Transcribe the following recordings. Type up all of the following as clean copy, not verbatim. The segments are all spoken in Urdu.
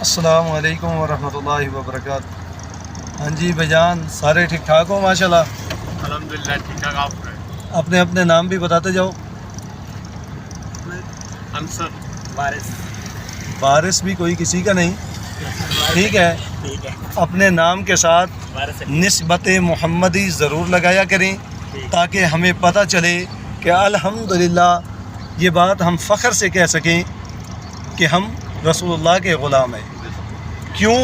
السلام علیکم ورحمۃ اللہ وبرکاتہ۔ ہاں جی بھائی جان، سارے ٹھیک ٹھاک ہو؟ ماشاء اللہ الحمدللہ ٹھیک ٹھاک۔ آپ اپنے اپنے نام بھی بتاتے جاؤ۔ انصر وارث بھی کوئی کسی کا نہیں، ٹھیک ہے؟ اپنے نام کے ساتھ نسبت محمدی ضرور لگایا کریں تاکہ ہمیں پتہ چلے کہ الحمدللہ یہ بات ہم فخر سے کہہ سکیں کہ ہم رسول اللہ کے غلام ہیں۔ کیوں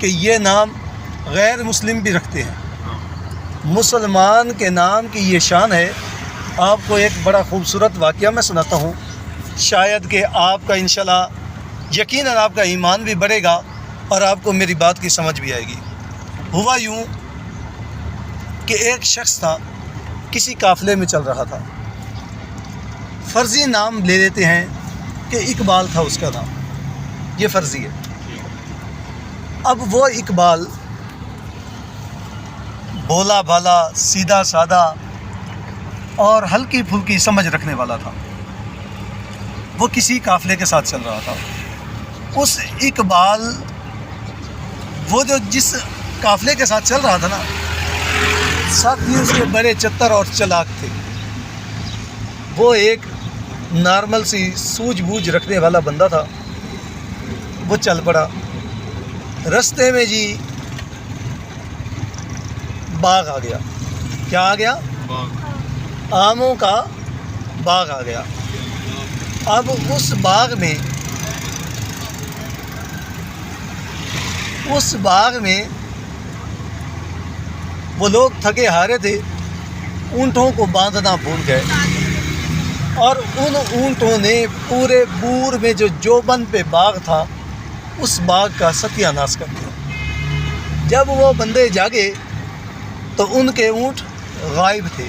کہ یہ نام غیر مسلم بھی رکھتے ہیں، مسلمان کے نام کی یہ شان ہے۔ آپ کو ایک بڑا خوبصورت واقعہ میں سناتا ہوں، شاید کہ آپ کا انشاءاللہ یقیناً آپ کا ایمان بھی بڑھے گا اور آپ کو میری بات کی سمجھ بھی آئے گی۔ ہوا یوں کہ ایک شخص تھا، کسی قافلے میں چل رہا تھا، فرضی نام لے لیتے ہیں کہ اقبال تھا اس کا نام، یہ فرضی ہے۔ اب وہ اقبال بولا بھالا، سیدھا سادہ اور ہلکی پھلکی سمجھ رکھنے والا تھا۔ وہ کسی قافلے کے ساتھ چل رہا تھا۔ اس اقبال وہ جو جس قافلے کے ساتھ چل رہا تھا نا، ساتھی اس کے بڑے چتر اور چلاک تھے۔ وہ ایک نارمل سی سوجھ بوجھ رکھنے والا بندہ تھا۔ وہ چل پڑا، رستے میں جی باغ آ گیا۔ کیا آ گیا؟ آموں کا باغ آ گیا۔ اب اس باغ میں وہ لوگ تھکے ہارے تھے، اونٹوں کو باندھنا بھول گئے، اور ان اونٹوں نے پورے پور میں جو بند پہ باغ تھا اس باغ کا ستیہ ناش کر دیا۔ جب وہ بندے جاگے تو ان کے اونٹ غائب تھے،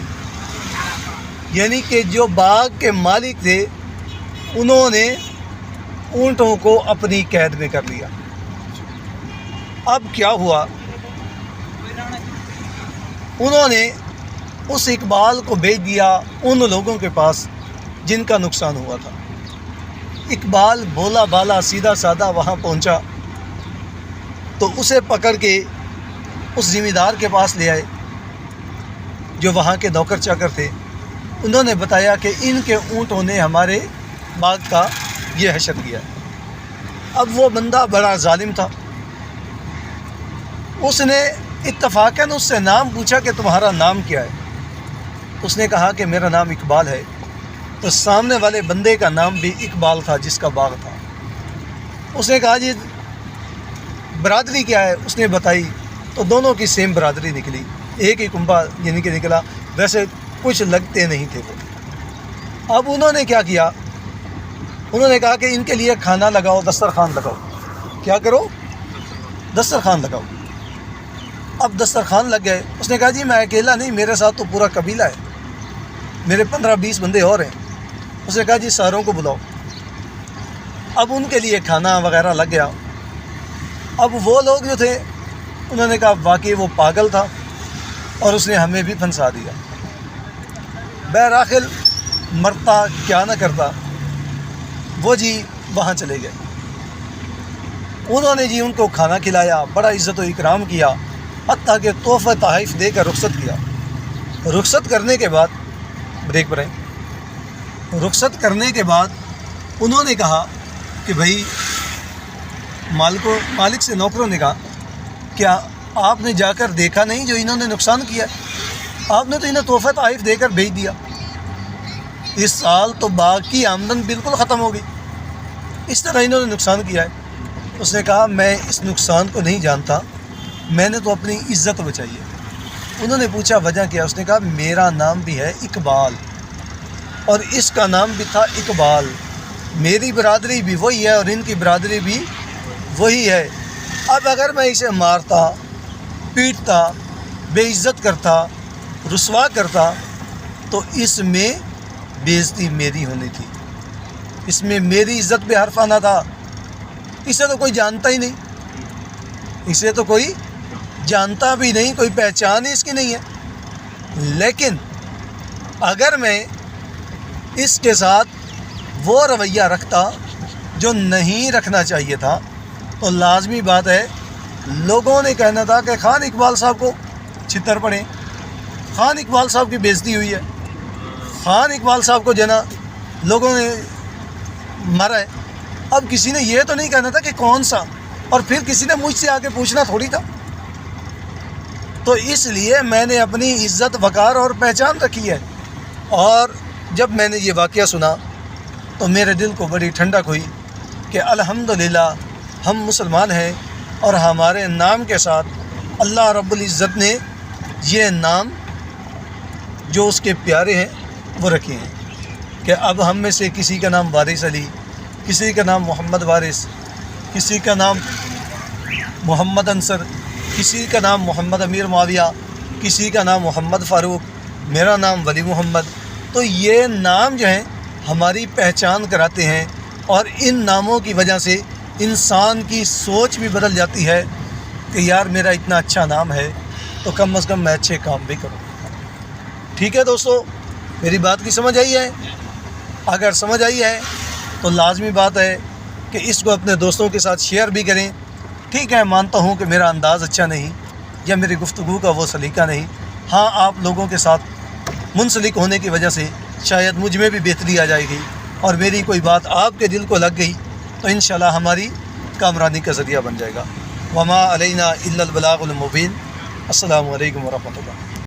یعنی کہ جو باغ کے مالک تھے انہوں نے اونٹوں کو اپنی قید میں کر لیا۔ اب کیا ہوا؟ انہوں نے اس اقبال کو بھیج دیا ان لوگوں کے پاس جن کا نقصان ہوا تھا۔ اقبال بولا بالا سیدھا سادہ وہاں پہنچا تو اسے پکڑ کے اس ذمہ دار کے پاس لے آئے جو وہاں کے نوکر چاکر تھے۔ انہوں نے بتایا کہ ان کے اونٹوں نے ہمارے باغ کا یہ حشر کیا۔ اب وہ بندہ بڑا ظالم تھا، اس نے اتفاقاً اس سے نام پوچھا کہ تمہارا نام کیا ہے؟ اس نے کہا کہ میرا نام اقبال ہے۔ تو سامنے والے بندے کا نام بھی اقبال تھا جس کا باغ تھا۔ اس نے کہا جی برادری کیا ہے؟ اس نے بتائی تو دونوں کی سیم برادری نکلی، ایک ہی کنبہ یعنی کہ نکلا، ویسے کچھ لگتے نہیں تھے وہ۔ اب انہوں نے کیا کیا؟ انہوں نے کہا کہ ان کے لیے کھانا لگاؤ، دسترخوان لگاؤ۔ کیا کرو؟ دسترخوان لگاؤ۔ اب دسترخوان لگ گئے۔ اس نے کہا جی میں اکیلا نہیں، میرے ساتھ تو پورا قبیلہ ہے، میرے 15-20 بندے اور ہیں۔ اس نے کہا جی ساروں کو بلاؤ۔ اب ان کے لیے کھانا وغیرہ لگ گیا۔ اب وہ لوگ جو تھے انہوں نے کہا واقعی وہ پاگل تھا اور اس نے ہمیں بھی پھنسا دیا۔ بہرآخر مرتا کیا نہ کرتا، وہ جی وہاں چلے گئے۔ انہوں نے جی ان کو کھانا کھلایا، بڑا عزت و اکرام کیا، حتیٰ کہ تحفہ تحائف دے کر رخصت کیا۔ رخصت کرنے کے بعد رخصت کرنے کے بعد انہوں نے کہا کہ بھائی مالک سے نوکروں نے کہا کیا آپ نے جا کر دیکھا نہیں جو انہوں نے نقصان کیا؟ آپ نے تو انہیں تحفہ تحائف دے کر بھیج دیا، اس سال تو باغ کی آمدن بالکل ختم ہو گئی، اس طرح انہوں نے نقصان کیا ہے۔ اس نے کہا میں اس نقصان کو نہیں جانتا، میں نے تو اپنی عزت بچائی ہے۔ انہوں نے پوچھا وجہ کیا؟ اس نے کہا میرا نام بھی ہے اقبال اور اس کا نام بھی تھا اقبال، میری برادری بھی وہی ہے اور ان کی برادری بھی وہی ہے۔ اب اگر میں اسے مارتا، پیٹتا، بے عزت کرتا، رسوا کرتا تو اس میں بے عزتی میری ہونی تھی، اس میں میری عزت پہ حرف آنا تھا۔ اسے تو کوئی جانتا ہی نہیں، اسے تو کوئی جانتا بھی نہیں، کوئی پہچان ہی اس کی نہیں ہے۔ لیکن اگر میں اس کے ساتھ وہ رویہ رکھتا جو نہیں رکھنا چاہیے تھا تو لازمی بات ہے لوگوں نے کہنا تھا کہ خان اقبال صاحب کو چھتر پڑے، خان اقبال صاحب کی بےعزتی ہوئی ہے، خان اقبال صاحب کو جنا لوگوں نے مارا ہے۔ اب کسی نے یہ تو نہیں کہنا تھا کہ کون سا، اور پھر کسی نے مجھ سے آ کے پوچھنا تھوڑی تھا۔ تو اس لیے میں نے اپنی عزت وقار اور پہچان رکھی ہے، اور جب میں نے یہ واقعہ سنا تو میرے دل کو بڑی ٹھنڈک ہوئی کہ الحمدللہ ہم مسلمان ہیں، اور ہمارے نام کے ساتھ اللہ رب العزت نے یہ نام جو اس کے پیارے ہیں وہ رکھے ہیں کہ اب ہم میں سے کسی کا نام وارث علی، کسی کا نام محمد وارث، کسی کا نام محمد انصر، کسی کا نام محمد امیر معاویہ، کسی کا نام محمد فاروق، میرا نام ولی محمد۔ تو یہ نام جو ہیں ہماری پہچان کراتے ہیں، اور ان ناموں کی وجہ سے انسان کی سوچ بھی بدل جاتی ہے کہ یار میرا اتنا اچھا نام ہے تو کم از کم میں اچھے کام بھی کروں۔ ٹھیک ہے دوستو، میری بات کی سمجھ آئی ہے؟ اگر سمجھ آئی ہے تو لازمی بات ہے کہ اس کو اپنے دوستوں کے ساتھ شیئر بھی کریں۔ ٹھیک ہے، مانتا ہوں کہ میرا انداز اچھا نہیں یا میری گفتگو کا وہ سلیقہ نہیں، ہاں آپ لوگوں کے ساتھ منسلک ہونے کی وجہ سے شاید مجھ میں بھی بہتری آ جائے گی، اور میری کوئی بات آپ کے دل کو لگ گئی تو انشاءاللہ ہماری کامرانی کا ذریعہ بن جائے گا۔ وما علینا الا البلاغ المبین۔ السلام علیکم ورحمۃ اللہ۔